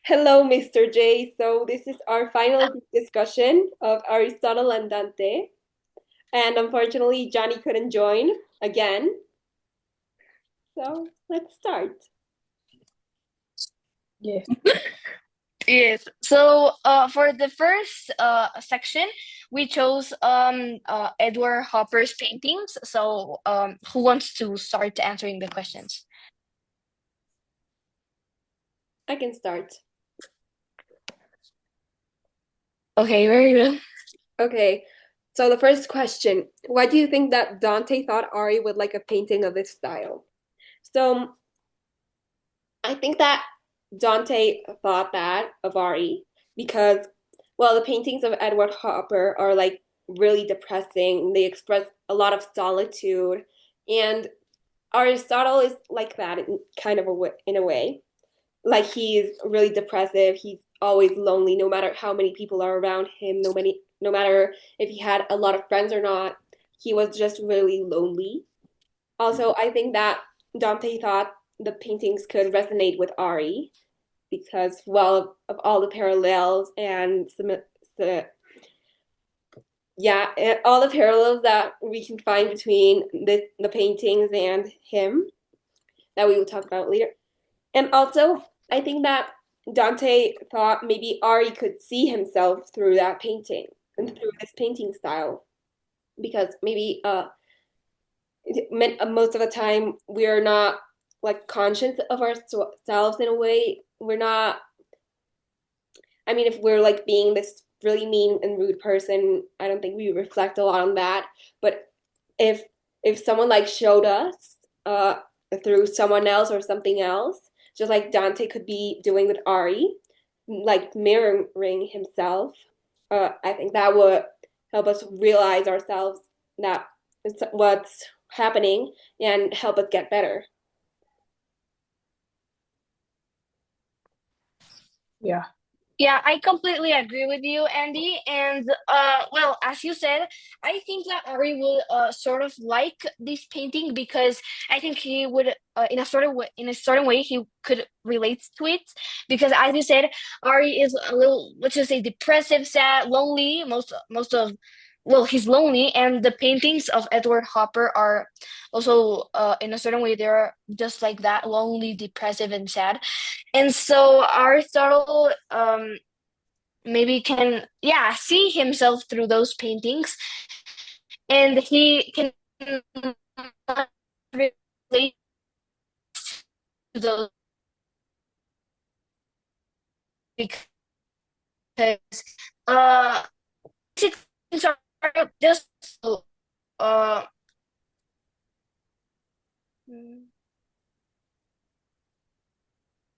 Hello, Mr. J. So this is our final discussion of Aristotle and Dante. And unfortunately, Johnny couldn't join again. So let's start. Yes. Yes. So for the first section, we chose Edward Hopper's paintings. So who wants to start answering the questions? I can start. Okay, very good. Okay. So the first question, why do you think that Dante thought Ari would like a painting of this style? So I think that Dante thought that of Ari because, well, the paintings of Edward Hopper are like really depressing. They express a lot of solitude, and Aristotle is like that in kind of in a way. Like he's really depressive. He's always lonely, no matter how many people are around him. No matter if he had a lot of friends or not. He was just really lonely. Also, I think that Dante thought the paintings could resonate with Ari because, well, of all the parallels and yeah, all the parallels that we can find between the paintings and him that we will talk about later. And also, I think that Dante thought maybe Ari could see himself through that painting and through this painting style because maybe most of the time we're not like conscious of ourselves in a way. We're not. I mean, if we're like being this really mean and rude person, I don't think we reflect a lot on that. But if if someone like showed us through someone else or something else, just like Dante could be doing with Ari, like mirroring himself, I think that would help us realize ourselves that it's what's happening and help us get better. Yeah. Yeah, I completely agree with you, Andy. And well, as you said, I think that Ari would sort of like this painting because I think he would, in a certain way, he could relate to it. Because as you said, Ari is a little, let's just say, depressive, sad, lonely. Most of, well, he's lonely, and the paintings of Edward Hopper are also, in a certain way, they're just like that, lonely, depressive, and sad. And so Aristotle maybe can, yeah, see himself through those paintings, and he can relate to those because uh things are just uh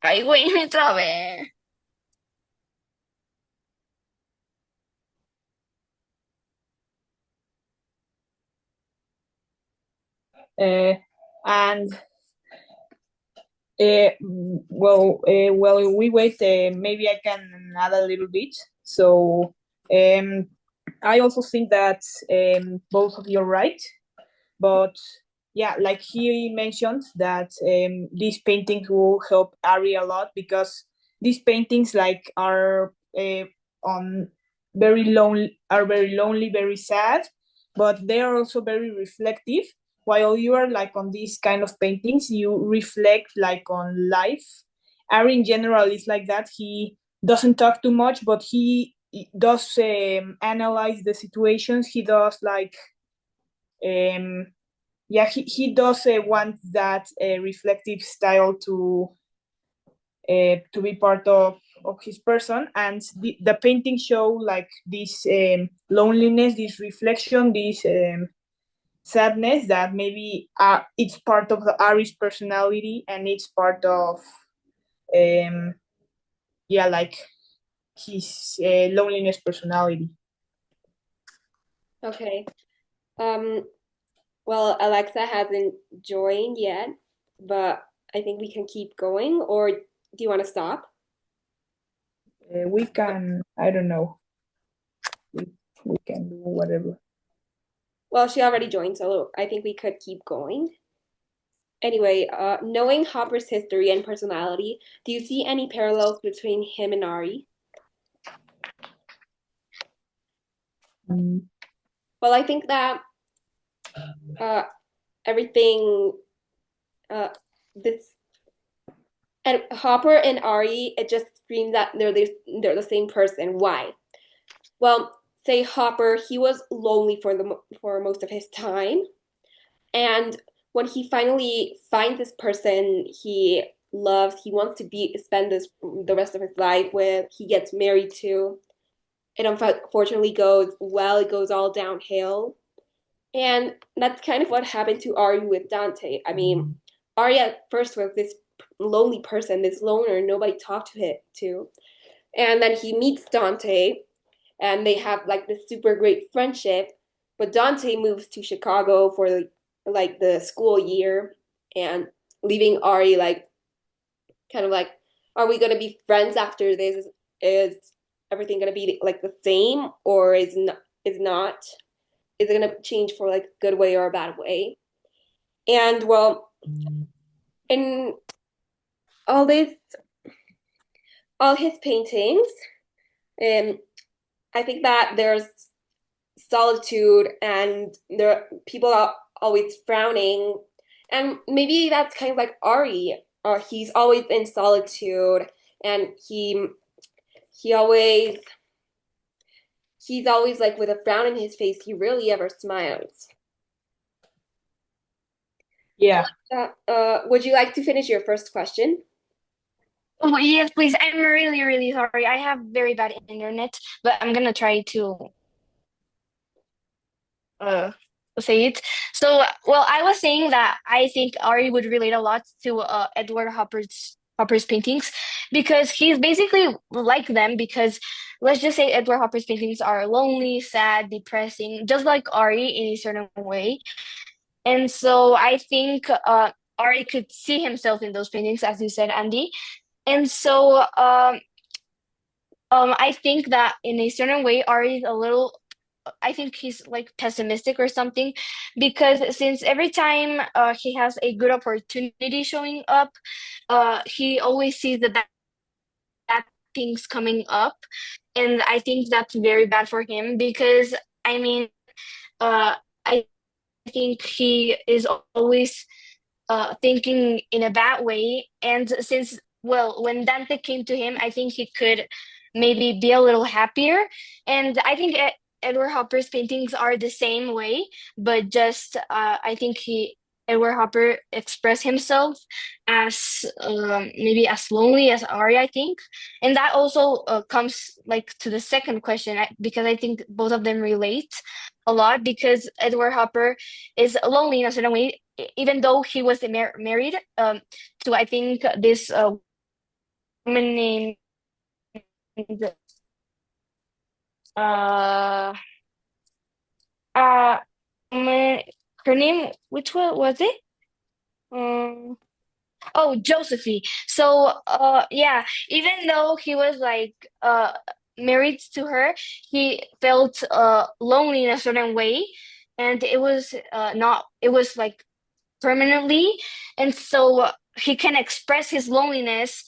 ay güey, me trabé. And while we wait, maybe I can add a little bit. So, um, I also think that both of you are right, but yeah, like he mentioned that these paintings will help Ari a lot because these paintings like on very lonely, very sad, but they are also very reflective. While you are like on these kind of paintings, you reflect like on life. Ari in general is like that. He doesn't talk too much, but he does analyze the situations. He does like um, yeah, he does want that reflective style to be part of his person, and the painting show like this loneliness, this reflection, this sadness that maybe it's part of the Ari's personality, and it's part of um yeah, like his loneliness personality. Okay. Um, well, Alexa hasn't joined yet, but I think we can keep going, or do you want to stop? We can, I don't know, we, we can do whatever. Well, she already joined, so I think we could keep going. Anyway, knowing Hopper's history and personality, do you see any parallels between him and Ari? Mm. Well, I think that uh, everything uh, this and Hopper and Ari, it just screams that they're the same person. Why? Well, say Hopper, he was lonely for most of his time, and when he finally finds this person he loves, he wants to be spend this the rest of his life with, he gets married to. It unfortunately goes well. It goes all downhill, and that's kind of what happened to Ari with Dante. I mean, Ari at first was this lonely person, this loner, nobody talked to him to, and then he meets Dante, and they have like this super great friendship. But Dante moves to Chicago for like the school year, and leaving Ari like kind of like, are we gonna be friends after this? Is everything gonna be like the same, or is not? Is it gonna change for like a good way or a bad way? And well, in all this, all his paintings, um, I think that there's solitude and there people are always frowning, and maybe that's kind of like Ari. He's always in solitude, and he always he's always like with a frown in his face. He rarely ever smiles. Yeah. Would you like to finish your first question? Oh, yes, please. I'm really, really sorry. I have very bad internet, but I'm gonna try to uh say it. So, well, I was saying that I think Ari would relate a lot to Edward Hopper's paintings because he's basically like them because let's just say Edward Hopper's paintings are lonely, sad, depressing, just like Ari in a certain way. And so I think Ari could see himself in those paintings, as you said, Andy. And so I think that in a certain way, Ari is a little, I think he's like pessimistic or something, because since every time he has a good opportunity showing up, he always sees the bad things coming up. And I think that's very bad for him because, I mean, I think he is always thinking in a bad way. And since, well, when Dante came to him, I think he could maybe be a little happier. And I think Edward Hopper's paintings are the same way, but just I think Edward Hopper expressed himself as maybe as lonely as Ari, I think. And that also comes like to the second question because I think both of them relate a lot because Edward Hopper is lonely in a certain way, even though he was married to I think this woman named uh uh her name, which one was it? Um, oh, Josephine. So yeah, even though he was like married to her, he felt lonely in a certain way, and it was not. It was like permanently, and so he can express his loneliness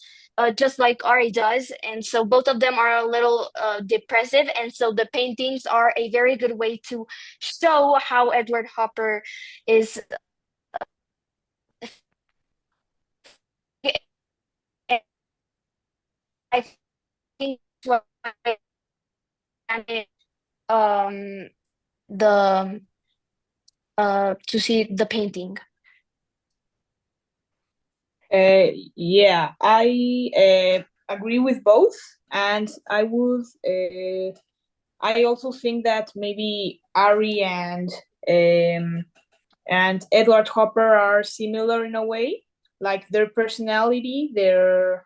just like Ari does, and so both of them are a little depressive, and so the paintings are a very good way to show how Edward Hopper is. I think what um the to see the painting. Yeah, I agree with both, and I also think that maybe Ari and Edward Hopper are similar in a way, like their personality, their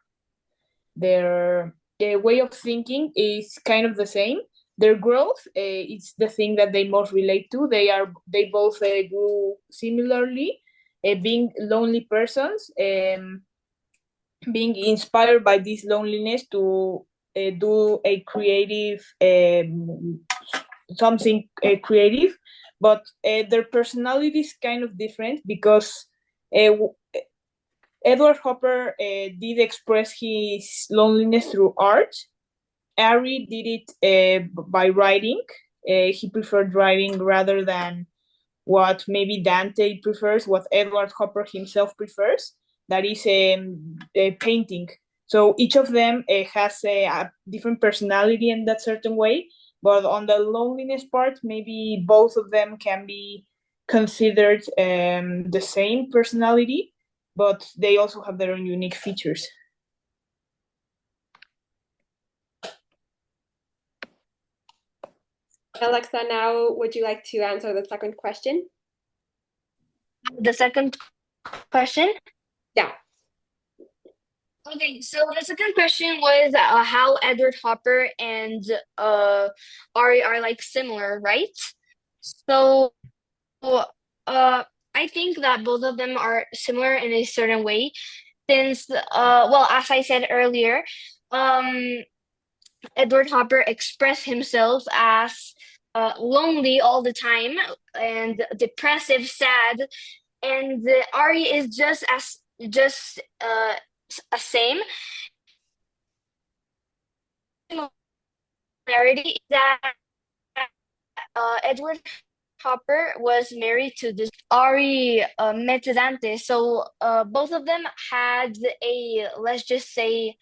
way of thinking is kind of the same. Their growth is the thing that they most relate to. They both grew similarly, being lonely persons, being inspired by this loneliness to do a creative something creative, but their personality is kind of different because Uh, Edward Hopper did express his loneliness through art. Ari did it by writing. He preferred writing rather than what maybe Dante prefers, what Edward Hopper himself prefers, that is a painting. So each of them has a different personality in that certain way, but on the loneliness part, maybe both of them can be considered the same personality, but they also have their own unique features. Alexa, now would you like to answer the second question? The second question. Yeah. Okay, so the second question was how Edward Hopper and Ari are like similar, right? So I think that both of them are similar in a certain way, since well, as I said earlier, um, Edward Hopper expressed himself as lonely all the time and depressive, sad, and Ari is just a same similarity is that Edward Hopper was married to this Ari met Dante, so both of them had a, let's just say,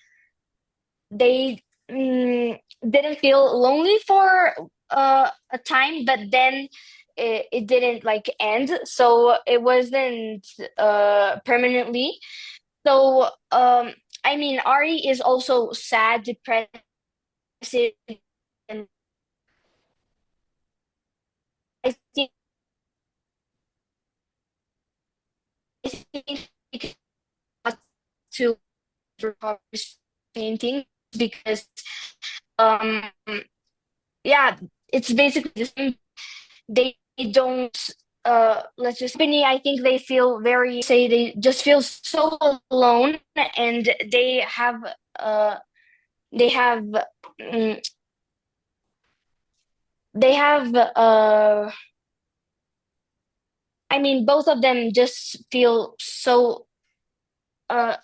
they didn't feel lonely for a time, but then it didn't like end, so it wasn't permanently. So I mean, Ari is also sad, depressive, and I think it got to Hopper's painting because um yeah, it's basically the same. They don't let's just company. I think they feel very say they just feel so alone, and uh they have mm, they have I mean, both of them just feel so uh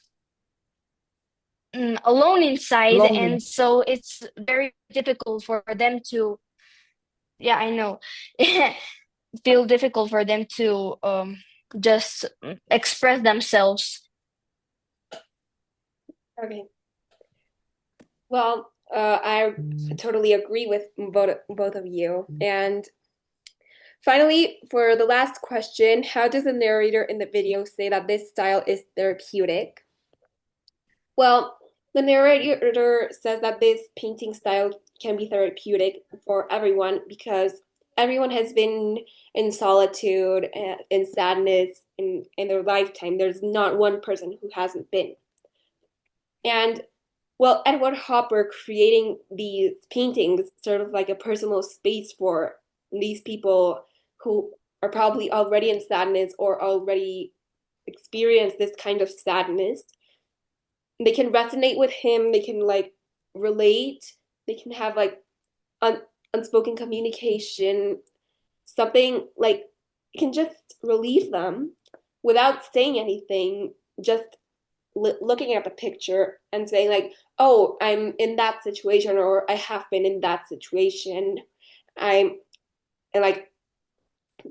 alone inside, Lonely. and so it's very difficult for them to, yeah, I know, feel difficult for them to just express themselves. Okay. Well, I totally agree with both of you. And finally, for the last question, how does the narrator in the video say that this style is therapeutic? Well, the narrator says that this painting style can be therapeutic for everyone because everyone has been in solitude and in sadness in their lifetime. There's not one person who hasn't been. And well, Edward Hopper creating these paintings sort of like a personal space for these people who are probably already in sadness or already experience this kind of sadness. They can resonate with him, they can like relate, they can have like unspoken communication, something like it can just relieve them without saying anything, just looking at the picture and saying like, oh, I'm in that situation, or I have been in that situation. I'm like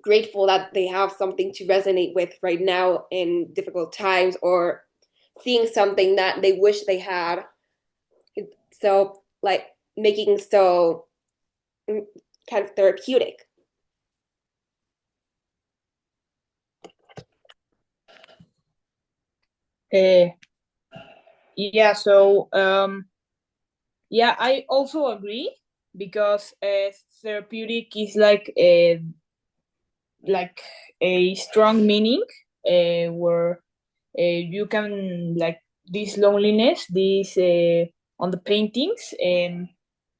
grateful that they have something to resonate with right now in difficult times, or seeing something that they wish they had. So like making so kind of therapeutic. Uh, yeah, so yeah, I also agree because therapeutic is like a strong meaning where you can like this loneliness, this on the paintings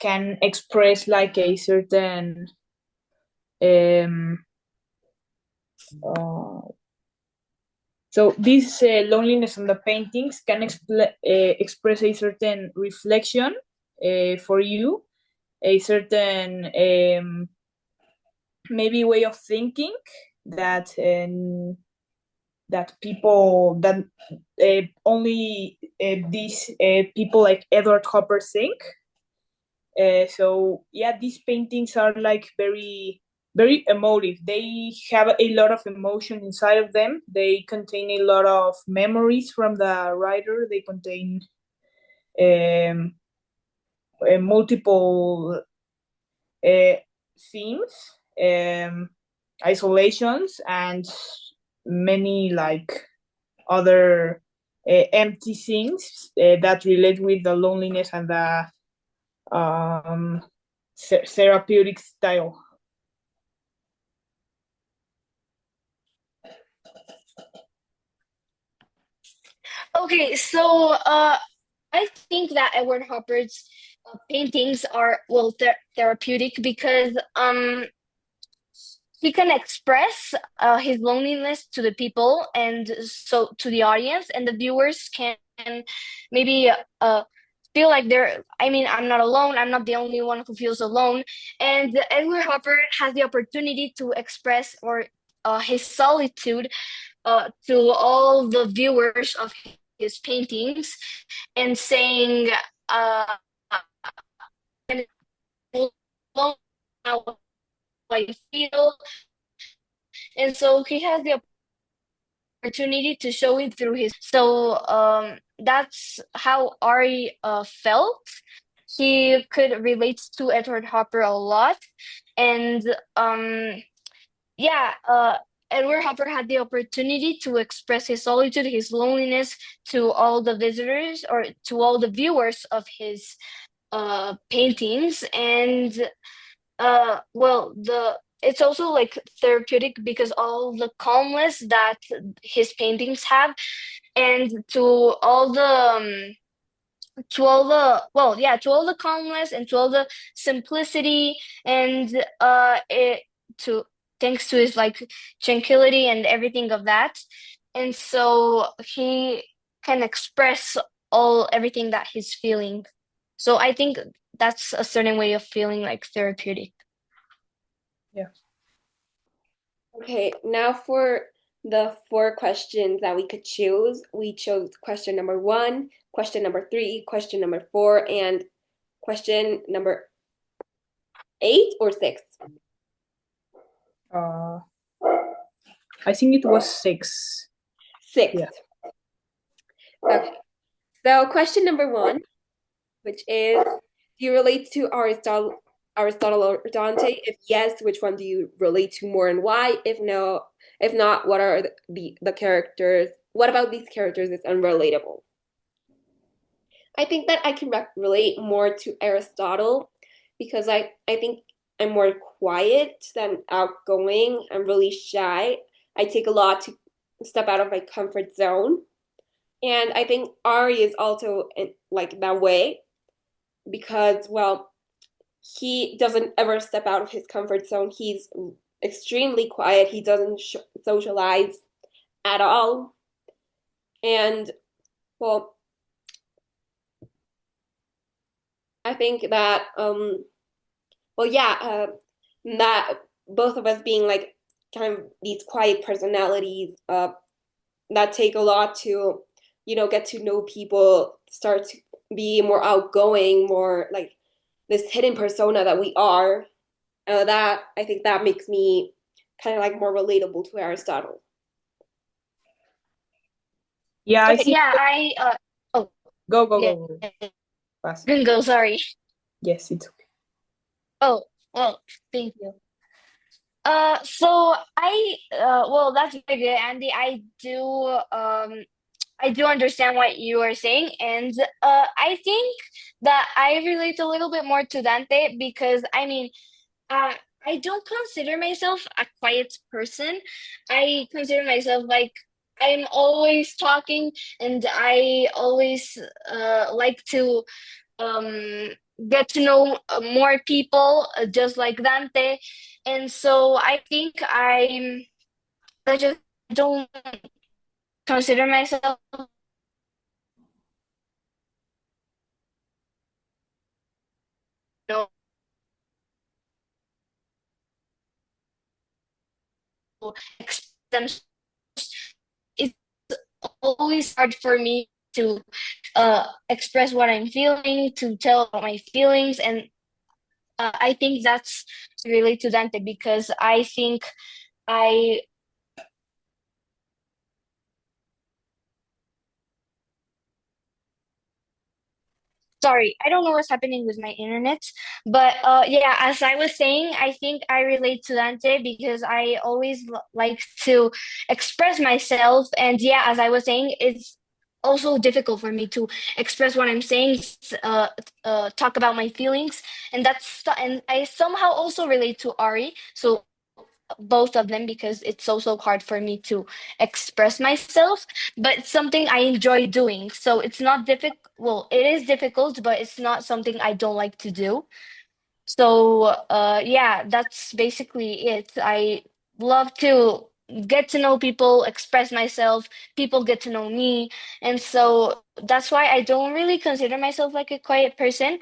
can express like a certain um, uh, so this loneliness on the paintings can express a certain reflection for you, a certain maybe way of thinking that that people that only these people like Edward Hopper think. So yeah, these paintings are like very emotive. They have a lot of emotion inside of them. They contain a lot of memories from the writer. They contain um, multiple uh, themes, isolations, and many like other empty things that relate with the loneliness and the um, therapeutic style. Okay, so I think that Edward Hopper's paintings are well therapeutic because he can express his loneliness to the people and so to the audience, and the viewers can maybe feel like they're, I mean, I'm not alone, I'm not the only one who feels alone. And Edward Hopper has the opportunity to express or his solitude to all the viewers of his paintings, and saying uh how I feel. And so he has the opportunity to show it through his. So that's how Ari felt. He could relate to Edward Hopper a lot, and yeah, Edward Hopper had the opportunity to express his solitude, his loneliness to all the visitors or to all the viewers of his paintings. And well, the it's also like therapeutic because all the calmness that his paintings have, and to all the well, yeah, to all the calmness and to all the simplicity, and it to thanks to his like tranquility and everything of that. And so he can express all everything that he's feeling. So I think that's a certain way of feeling like therapeutic. Yeah. Okay, now for the four questions that we could choose, we chose question number one, question number three, question number four, and question number eight or six. Uh, I think it was six. Six. Yeah. Okay. So question number one, which is, do you relate to Aristotle or Dante? If yes, which one do you relate to more and why? If not, what are the characters? What about these characters is unrelatable? I think that I can relate more to Aristotle because I think I'm more quiet than outgoing. I'm really shy. I take a lot to step out of my comfort zone. And I think Ari is also like that way because, well, he doesn't ever step out of his comfort zone. He's extremely quiet. He doesn't socialize at all. And, well, I think that well, yeah, that both of us being like kind of these quiet personalities that take a lot to, get to know people, start to be more outgoing, more like this hidden persona that we are. That I think that makes me kind of like more relatable to Aristotle. Yeah, I Okay, think. yeah, oh, Go, go, yeah, go, go. Pass. can go, sorry. Yes, it's okay. Oh, well, thank you. So well, that's very good, Andy. I do understand what you are saying, and I think that I relate a little bit more to Dante because I mean, uh, I don't consider myself a quiet person. I consider myself like I'm always talking, and I always like to um, get to know more people, just like Dante. And so I think I just don't consider myself, you know, extend. It's always hard for me to express what I'm feeling, to tell my feelings, and I think that's relate to Dante because I think I sorry, I don't know what's happening with my internet, but yeah, as I was saying, I think I relate to Dante because I always like to express myself, and yeah, as I was saying, it's also difficult for me to express what I'm saying, uh, talk about my feelings, and and I somehow also relate to Ari, so both of them because it's also hard for me to express myself, but it's something I enjoy doing. So it's not difficult. Well, it is difficult, but it's not something I don't like to do. So yeah, that's basically it. I love to get to know people, express myself, people get to know me. And so that's why I don't really consider myself like a quiet person.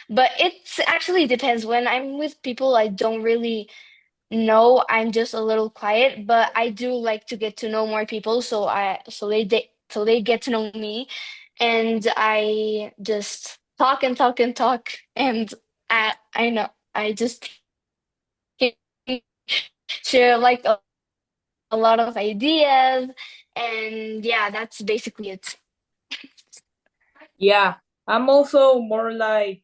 But it's actually depends. When I'm with people I don't really no, I'm just a little quiet, but I do like to get to know more people, so they get to know me, and I just talk and talk and talk, and I know I just can share like a lot of ideas, and yeah, that's basically it. Yeah, I'm also more like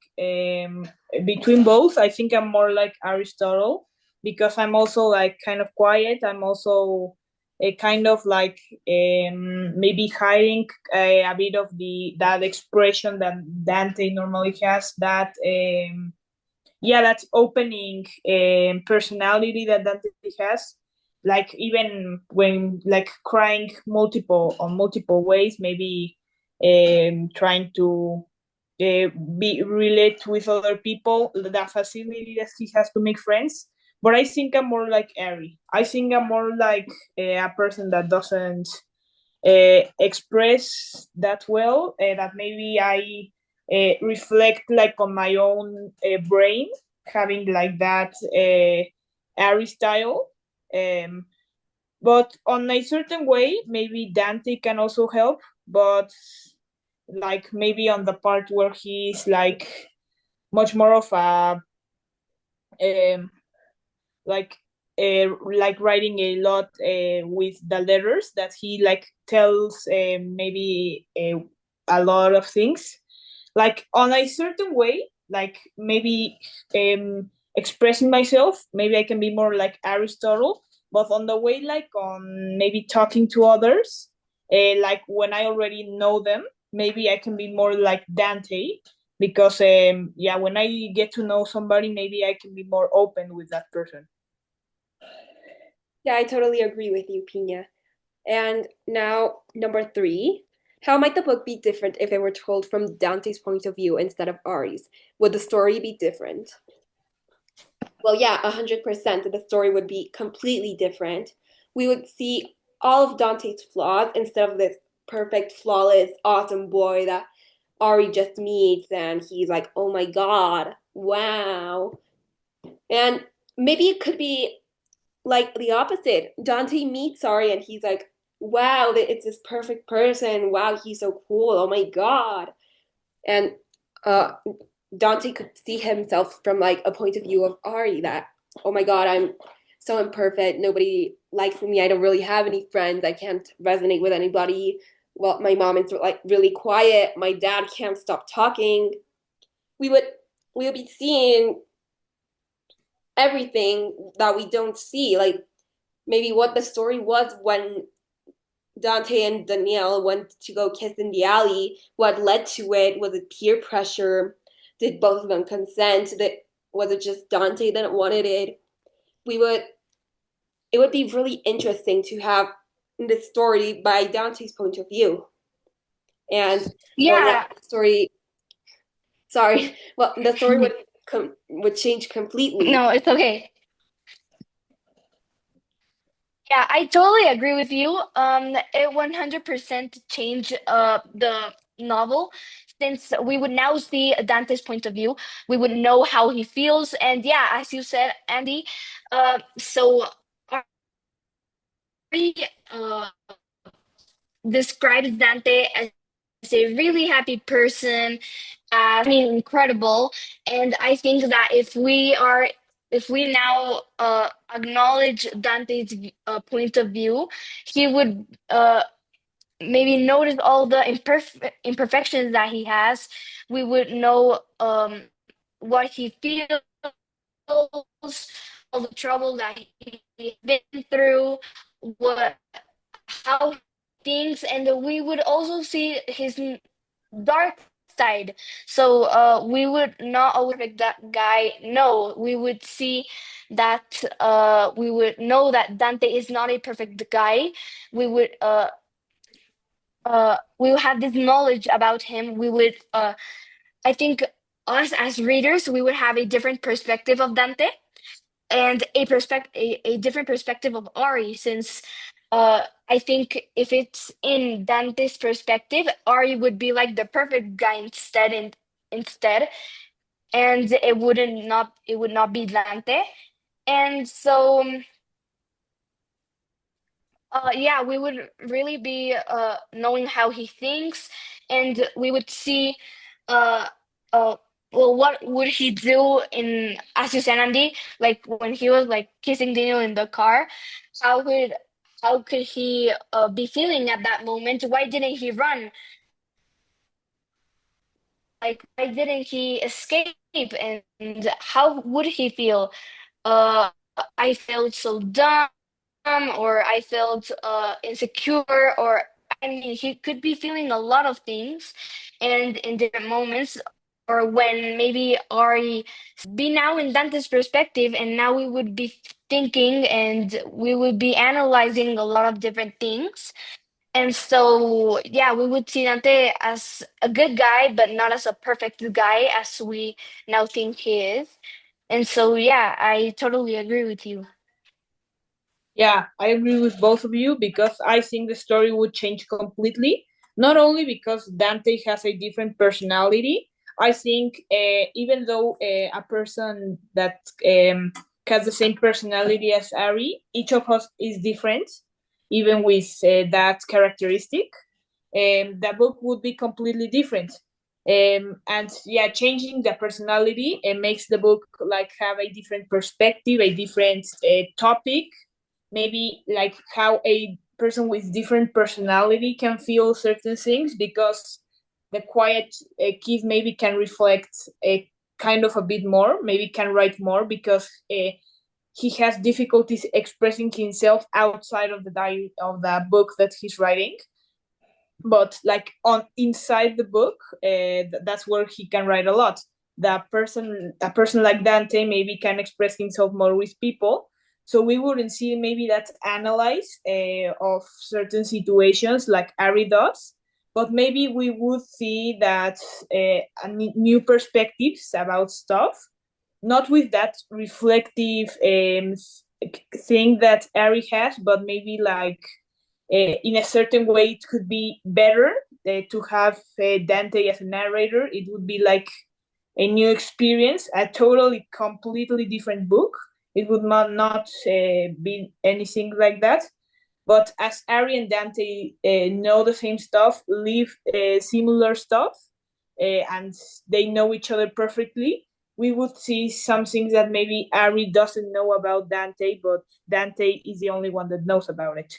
between both. I think I'm more like Aristotle because I'm also like kind of quiet. I'm also a kind of like maybe hiding a bit of the that expression that Dante normally has. That yeah, that's opening personality that Dante has. Like even when like crying multiple on multiple ways, maybe trying to uh, be relate with other people, that facility that he has to make friends. But I think I'm more like Ari. I think I'm more like a person that doesn't express that well. That maybe I reflect like on my own brain, having like that Ari style. Um, but on a certain way, maybe Dante can also help. But like maybe on the part where he's like much more of a um, like like writing a lot with the letters that he like tells maybe a lot of things like on a certain way like maybe expressing myself maybe I can be more like Aristotle, but on the way like on maybe talking to others like when I already know them maybe I can be more like Dante because yeah, when I get to know somebody maybe I can be more open with that person. Yeah, I totally agree with you, Pina. And now, number three. How might the book be different if it were told from Dante's point of view instead of Ari's? Would the story be different? Well, yeah, 100%. The story would be completely different. We would see all of Dante's flaws instead of this perfect, flawless, awesome boy that Ari just meets and he's like, oh my God, wow. And maybe it could be like the opposite. Dante meets Ari and he's like, wow, it's this perfect person. Wow, he's so cool. Oh my God. And uh, Dante could see himself from like a point of view of Ari that, oh my God, I'm so imperfect. Nobody likes me. I don't really have any friends. I can't resonate with anybody. Well, my mom is like really quiet. My dad can't stop talking. We would we would be seeing everything that we don't see, like maybe what the story was when Dante and Danielle went to go kiss in the alley. What led to it? Was it peer pressure? Did both of them consent? That was it just Dante that wanted it? We would it would be really interesting to have the story by Dante's point of view. And well, yeah, Yeah, the story. Sorry, well, the story would change completely. no, it's okay. Yeah, I totally agree with you. It 100% changed the novel since we would now see Dante's point of view. We would know how he feels, and yeah, as you said, Andy. So Ari, uh, describes Dante as a really happy person, incredible. And I think that if we now acknowledge Dante's point of view, he would maybe notice all the imperfections that he has. We would know what he feels, all the trouble that he's been through, what how he thinks, and we would also see his dark side. So we would not always like that guy. No, we would see that we would know that Dante is not a perfect guy. We would we will have this knowledge about him. We would I think us as readers, we would have a different perspective of Dante and a different perspective of Ari, since I think if it's in Dante's perspective, Ari would be like the perfect guy instead, and it would not be Dante. And so yeah, we would really be knowing how he thinks, and we would see, uh, uh, well, what would he do in, as you said, Andy, like when he was like kissing Daniel in the car, how could how could he be feeling at that moment? Why didn't he run? Like, why didn't he escape? And how would he feel? Uh, I felt so dumb, or I felt insecure, or I mean, he could be feeling a lot of things, and in different moments, or when maybe Ari be now in Dante's perspective, and now we would be thinking and we would be analyzing a lot of different things. And so, yeah, we would see Dante as a good guy, but not as a perfect guy as we now think he is. And so, yeah, I totally agree with you. Yeah, I agree with both of you because I think the story would change completely. Not only because Dante has a different personality, I think even though a person that has the same personality as Ari, each of us is different, even with that characteristic. The book would be completely different. And yeah, changing the personality makes the book like have a different perspective, a different topic, maybe like how a person with different personality can feel certain things, because the quiet kid maybe can reflect a kind of a bit more, maybe can write more because he has difficulties expressing himself outside of the diary of the book that he's writing. But like on inside the book, that's where he can write a lot. A person like Dante maybe can express himself more with people, so we wouldn't see maybe that analyze of certain situations like Ari does, but maybe we would see that new perspectives about stuff, not with that reflective thing that Ari has, but maybe like in a certain way it could be better to have Dante as a narrator. It would be like a new experience, a totally completely different book. It would not be anything like that. But as Ari and Dante know the same stuff, live similar stuff, and they know each other perfectly, we would see some things that maybe Ari doesn't know about Dante, but Dante is the only one that knows about it.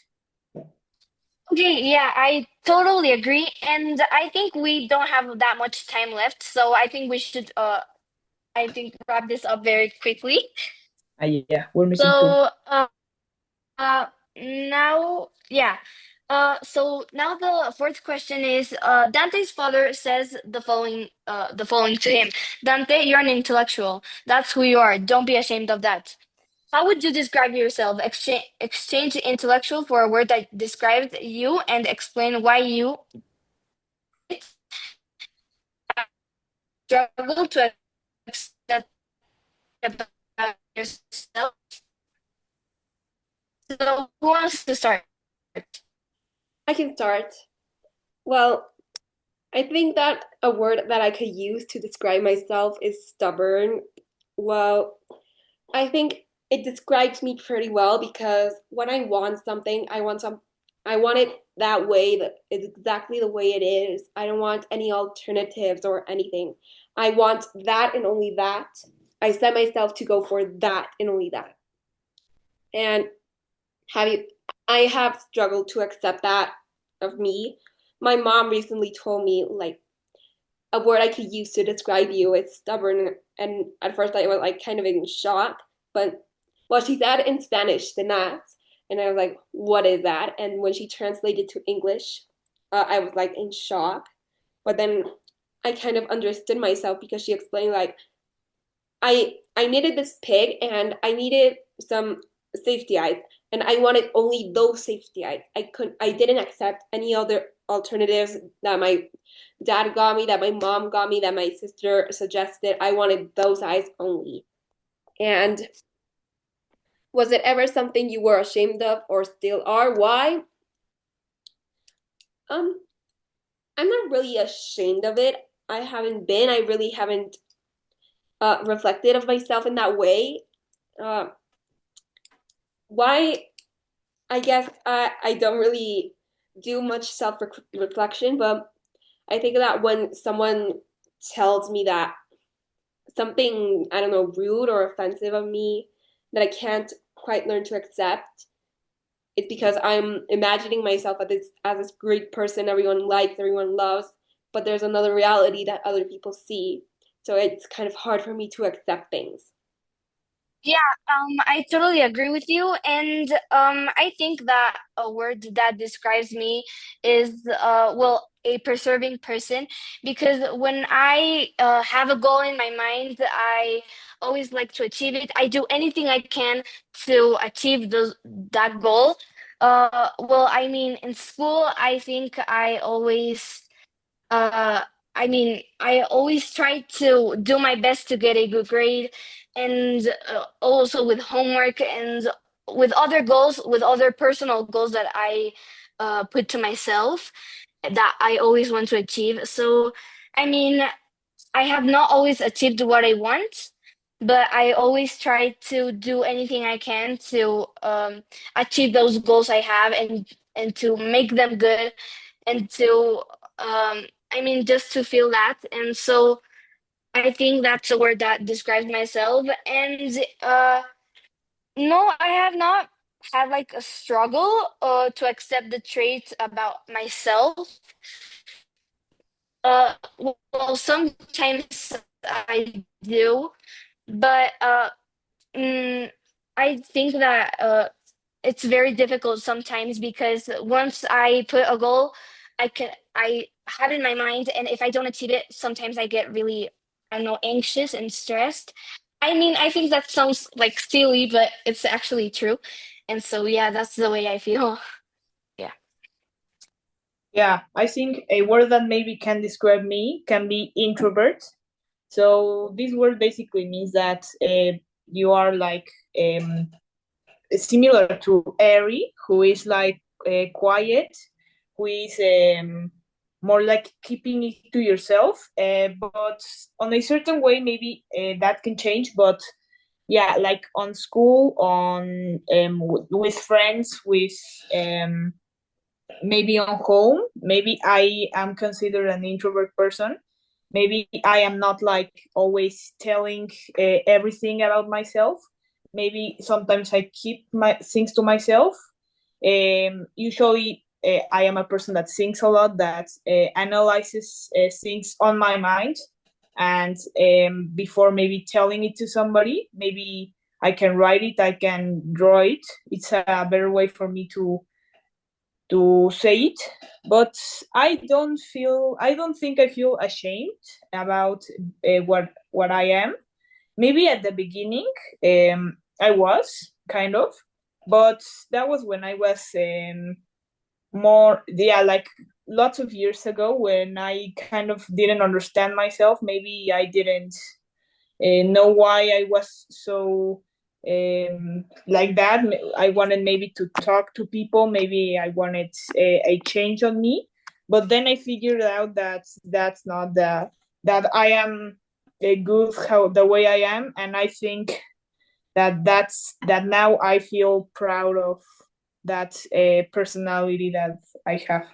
Okay, yeah, I totally agree. And I think we don't have that much time left, so I think we should I think wrap this up very quickly. Yeah, we're missing two. So uh now yeah. So now the fourth question is Dante's father says the following to him. Dante, you're an intellectual. That's who you are. Don't be ashamed of that. How would you describe yourself? Exchange intellectual for a word that describes you and explain why you struggle to accept about yourself. So who wants to start? I can start. Well, I think that a word that I could use to describe myself is stubborn. Well, I think it describes me pretty well because when I want something, I want it that way, that is exactly the way it is. I don't want any alternatives or anything. I want that and only that. I set myself to go for that and only that. And have you I have struggled to accept that of me. My mom recently told me like a word I could use to describe you is stubborn, and at first I was like kind of in shock, but well, she said in Spanish, tenaz, and I was like, what is that? And when she translated to English, I was like in shock, but then I kind of understood myself because she explained like I needed this pig and I needed some safety eyes and I wanted only those safety eyes. I didn't accept any other alternatives that my dad got me, that my mom got me, that my sister suggested. I wanted those eyes only. And was it ever something you were ashamed of or still are? Why? Um, I'm not really ashamed of it. I haven't been. I really haven't reflected of myself in that way. Uh, why I guess I don't really do much self reflection, but I think that when someone tells me that something, I don't know, rude or offensive of me that I can't quite learn to accept, it's because I'm imagining myself as this great person everyone likes, everyone loves, but there's another reality that other people see. So it's kind of hard for me to accept things. Yeah, I totally agree with you, and I think that a word that describes me is well, a persevering person, because when I have a goal in my mind, I always like to achieve it. I do anything I can to achieve that goal. Well, I mean, in school, I think I always uh, I always try to do my best to get a good grade, and also with homework and with other goals, with other personal goals that I put to myself that I always want to achieve. So, I mean, I have not always achieved what I want, but I always try to do anything I can to achieve those goals I have and to make them good and to just to feel that. And so I think that's a word that describes myself. And no, I have not had like a struggle to accept the traits about myself. Well, sometimes I do, but mm, I think that it's very difficult sometimes because once I put a goal, I have it in my mind, and if I don't achieve it, sometimes I get really, I don't know, anxious and stressed. I mean, I think that sounds like silly, but it's actually true. And so yeah, that's the way I feel. Yeah. Yeah, I think a word that maybe can describe me can be introvert. So this word basically means that you are like similar to Ari, who is like quiet, who is more like keeping it to yourself. But on a certain way, maybe that can change. But yeah, like on school, on with friends, with maybe on home, maybe I am considered an introvert person. Maybe I am not like always telling everything about myself. Maybe sometimes I keep my things to myself. Usually I am a person that thinks a lot, that analyzes things on my mind, and before maybe telling it to somebody, maybe I can write it, I can draw it. It's a better way for me to say it. But I don't think I feel ashamed about what I am. Maybe at the beginning I was kind of, but that was when I was more, yeah, like lots of years ago, when I kind of didn't understand myself. Maybe I didn't know why I was so like that. I wanted maybe to talk to people. Maybe I wanted a change on me. But then I figured out that that's not that I am a good how the way I am, and I think that now I feel proud of that personality that I have.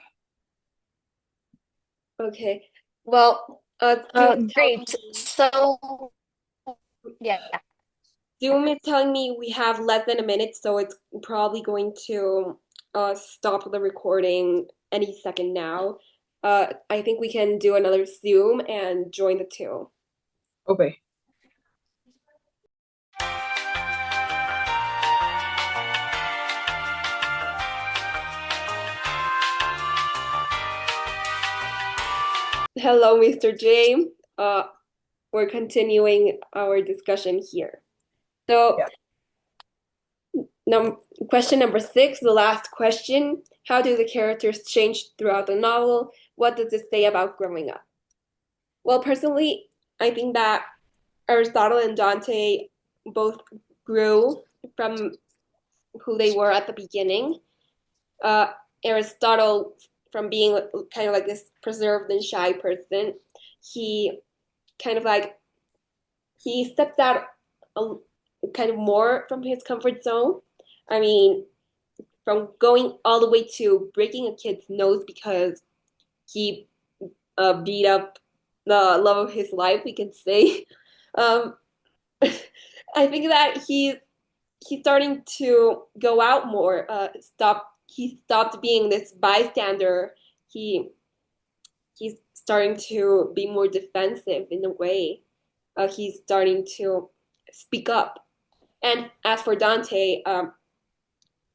Okay. Well, Doom is telling Great. me So yeah. Doom is telling me we have less than a minute, so it's probably going to stop the recording any second now. I think we can do another Zoom and join the two. Okay. Hello, Mr. James. We're continuing our discussion here. So, Yeah. num question number 6, the last question. How do the characters change throughout the novel? What does it say about growing up? Well, personally, I think that Aristotle and Dante both grew from who they were at the beginning. Uh, Aristotle, from being kind of like this preserved and shy person, he kind of like he stepped out a, kind of more from his comfort zone. I mean, from going all the way to breaking a kid's nose because he beat up the love of his life, we can say. Um, I think that he's starting to go out more. He stopped being this bystander. He he's starting to be more defensive in a way. He's starting to speak up. And as for Dante,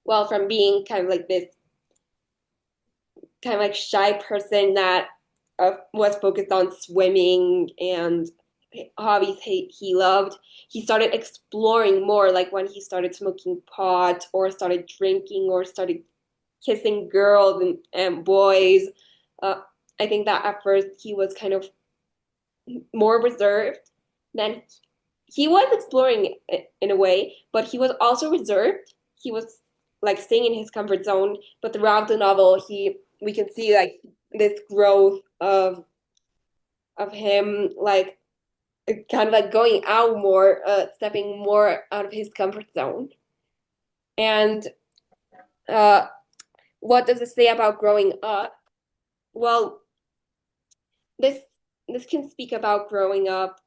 well, from being kind of like this kind of like shy person that was focused on swimming and hobbies he loved, he started exploring more, like when he started smoking pot or started drinking or started kissing girls and boys. uh, I think that at first he was kind of more reserved. Then he was exploring in a way, but he was also reserved. He was like staying in his comfort zone, but throughout the novel he we can see like this growth of him, like kind of like going out more, stepping more out of his comfort zone. And uh, what does it say about growing up? Well, this this can speak about growing up,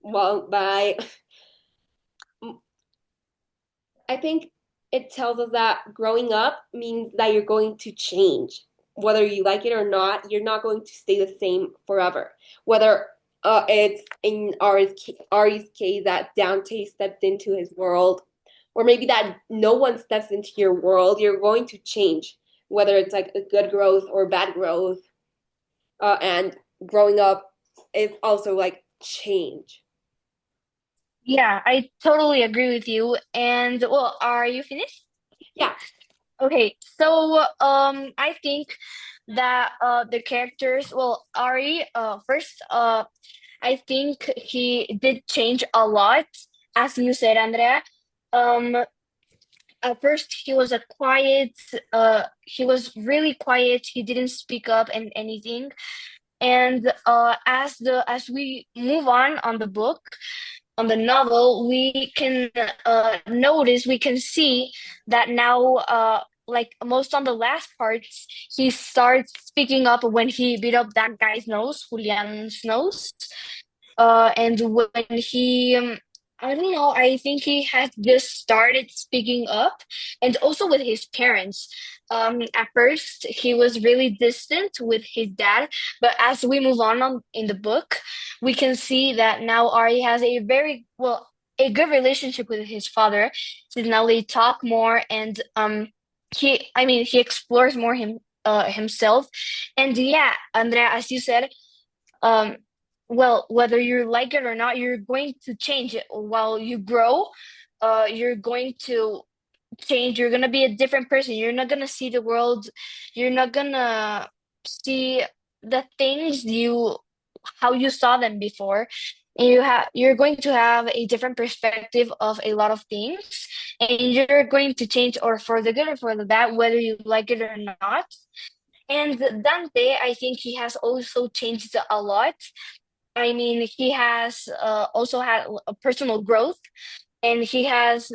well, by I think it tells us that growing up means that you're going to change. Whether you like it or not, you're not going to stay the same forever. Whether it's in Ari's case that Dante stepped into his world, or maybe that no one steps into your world, you're going to change. Whether it's like a good growth or bad growth, and growing up is also like change. Yeah, I totally agree with you. And well, are you finished? Yeah. Okay, so I think that the characters, well, Ari, first, I think he did change a lot, as you said, Andrea. Um, at first he was a quiet, he was really quiet. He didn't speak up and anything. And as we move on the book, on the novel, we can notice, we can see that now, like most on the last parts, he starts speaking up when he beat up that guy's nose, Julian's nose. And when he, I don't know, I think he had just started speaking up, and also with his parents. At first, he was really distant with his dad, but as we move on in the book, we can see that now Ari has a very well, a good relationship with his father. Since now they talk more, and I mean, he explores more himself, and yeah, Andrea, as you said, um well, whether you like it or not, you're going to change it while you grow. You're going to change. You're going to be a different person. You're not going to see the world, you're not going to see the things you how you saw them before, and you're going to have a different perspective of a lot of things, and you're going to change, or for the good or for the bad, whether you like it or not. And Dante, I think he has also changed a lot. I mean, he has also had a personal growth, and he has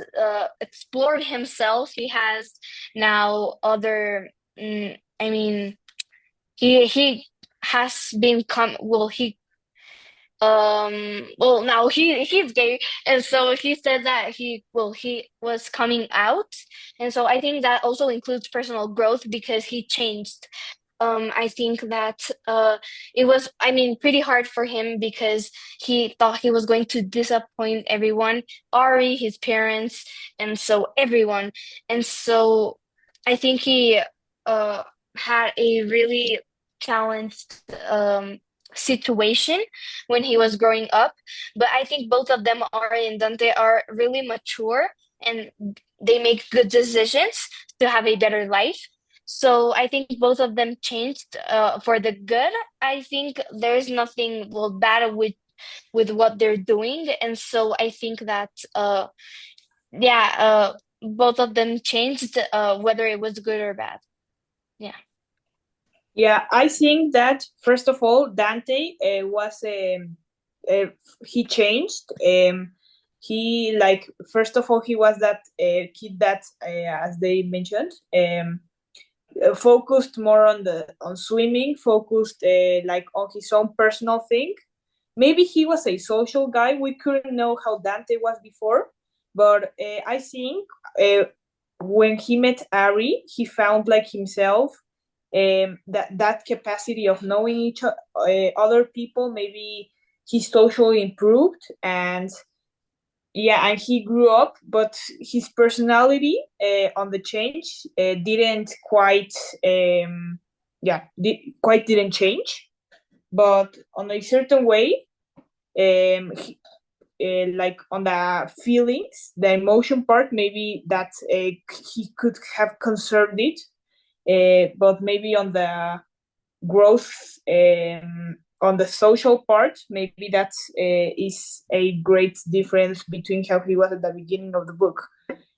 explored himself. He has now other. I mean, he has been come. Well, he well now he's gay, and so he said that he was coming out, and so I think that also includes personal growth because he changed. I think that it was, I mean, pretty hard for him because he thought he was going to disappoint everyone, Ari, his parents, and so everyone. And so I think he uh had a really challenged situation when he was growing up. But I think both of them, Ari and Dante, are really mature and they make good decisions to have a better life. So I think both of them changed for the good. I think there's nothing well bad with what they're doing, and so I think that yeah, both of them changed whether it was good or bad. Yeah. Yeah, I think that first of all, Dante was uh, he changed. He like first of all he was that kid that as they mentioned focused more on the on swimming, focused like on his own personal thing. Maybe he was a social guy. We couldn't know how Dante was before, but I think uh, when he met Ari, he found like himself, that capacity of knowing other people. Maybe he socially improved, and yeah, and he grew up, but his personality on the change didn't quite quite didn't change, but on a certain way, he, like on the feelings, the emotion part, maybe that he could have conserved it, but maybe on the growth, on the social part, maybe that is a great difference between how he was at the beginning of the book.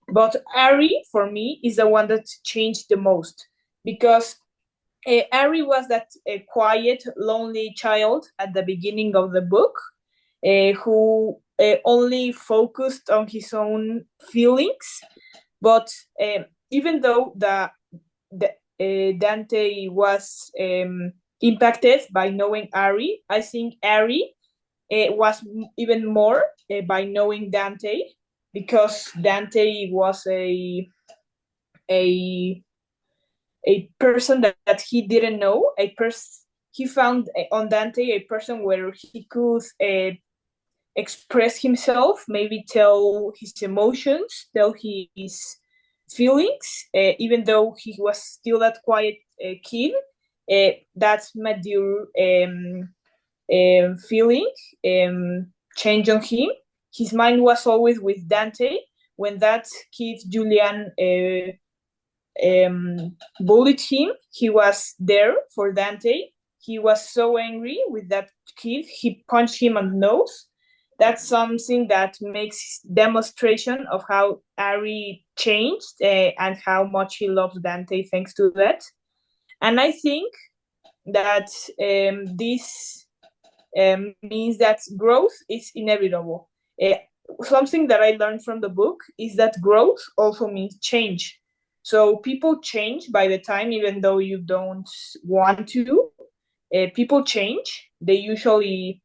But Ari, for me, is the one that changed the most because Ari was that quiet, lonely child at the beginning of the book, who only focused on his own feelings. But even though the Dante was impacted by knowing Ari, I think Ari was even more by knowing Dante, because Dante was a a person that he didn't know, a person he found on Dante, a person where he could express himself, maybe tell his emotions, tell his feelings, even though he was still that quiet kid. That mature feeling change on him. His mind was always with Dante. When that kid Julian bullied him, he was there for Dante. He was so angry with that kid, he punched him on the nose. That's something that makes demonstration of how Ari changed and how much he loves Dante thanks to that. And I think that this means that growth is inevitable. Something that I learned from the book is that growth also means change. So people change by the time, even though you don't want to. People change. They usually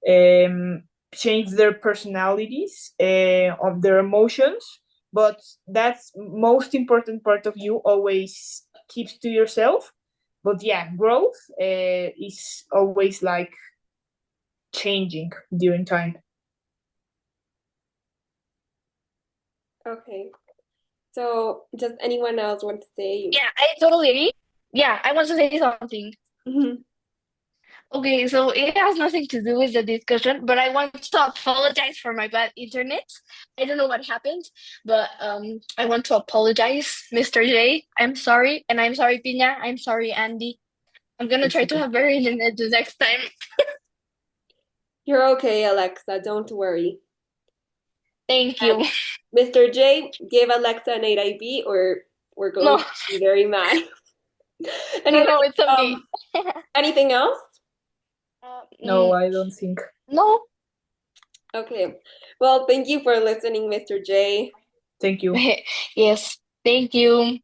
um, change their personalities, of their emotions, but that's most important part of you always keeps to yourself. But yeah, growth is always like changing during time. Okay. So, does anyone else want to say? Yeah, I totally agree. Yeah, I want to say something. Mhm. Okay, so it has nothing to do with the discussion, but I want to apologize for my bad internet. I don't know what happened, but I want to apologize, Mr. J. I'm sorry, and I'm sorry, Pina. I'm sorry, Andy. I'm gonna It's try to okay. have better internet the next time. You're okay, Alexa. Don't worry. Thank And you. Mr. J, give Alexa an 8 or we're going No, to be very mad. no, Anyway, no, it's okay. um, anything else? No, Mm, I don't think. no, Okay. Well, thank you for listening, Mr. J. Thank you. Yes, thank you.